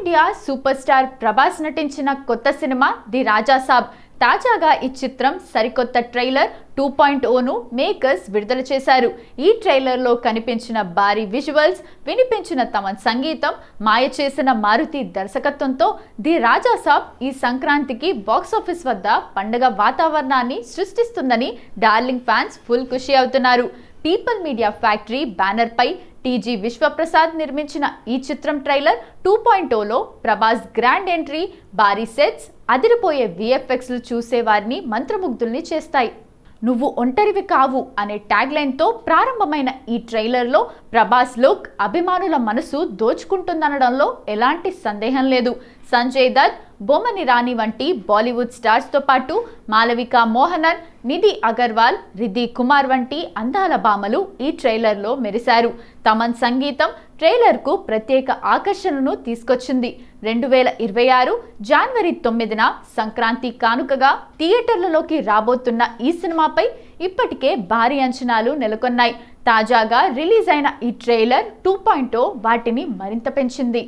India super star Prabhas నటించిన కొత్త cinema the రాజా సాబ్. తాజాగా ఈ చిత్రం సరికొత్త ట్రైలర్ 2.0ను మేకర్స్ విడుదల చేశారు. ఈ ట్రైలర్లో కనిపించిన భారీ విజువల్స్, వినిపించిన తమన్ సంగీతం, మాయ చేసిన మారుతి దర్శకత్వంతో ది రాజా సాబ్ ఈ సంక్రాంతికి బాక్సాఫీస్ వద్ద పండుగ వాతావరణాన్ని సృష్టిస్తుందని డార్లింగ్ ఫ్యాన్స్ ఫుల్ ఖుషి అవుతున్నారు. పీపుల్ మీడియా ఫ్యాక్టరీ బ్యానర్ పై టీజీ విశ్వప్రసాద్ నిర్మించిన ఈ చిత్రం ట్రైలర్ 2.0లో ప్రభాస్ గ్రాండ్ ఎంట్రీ, భారీ సెట్స్, అదిరిపోయే విఎఫ్ఎక్స్లు చూసే వారిని మంత్రముగ్ధుల్ని చేస్తాయి. నువ్వు ఒంటరివి కావు అనే ట్యాగ్ లైన్తో ప్రారంభమైన ఈ ట్రైలర్లో ప్రభాస్ లుక్ అభిమానుల మనసు దోచుకుంటుందనడంలో ఎలాంటి సందేహం లేదు. సంజయ్ దత్, బొమ్మని రాణి వంటి బాలీవుడ్ స్టార్స్తో పాటు మాలవికా మోహనన్, నిధి అగర్వాల్, రిద్ధి కుమార్ వంటి అందాల భామలు ఈ ట్రైలర్లో మెరిశారు. తమన్ సంగీతం ట్రైలర్కు ప్రత్యేక ఆకర్షణను తీసుకొచ్చింది. 2026 జనవరి 9న సంక్రాంతి కానుకగా థియేటర్లలోకి రాబోతున్న ఈ సినిమాపై ఇప్పటికే భారీ అంచనాలు నెలకొన్నాయి. తాజాగా రిలీజ్ అయిన ఈ ట్రైలర్ 2.0 వాటిని మరింత పెంచింది.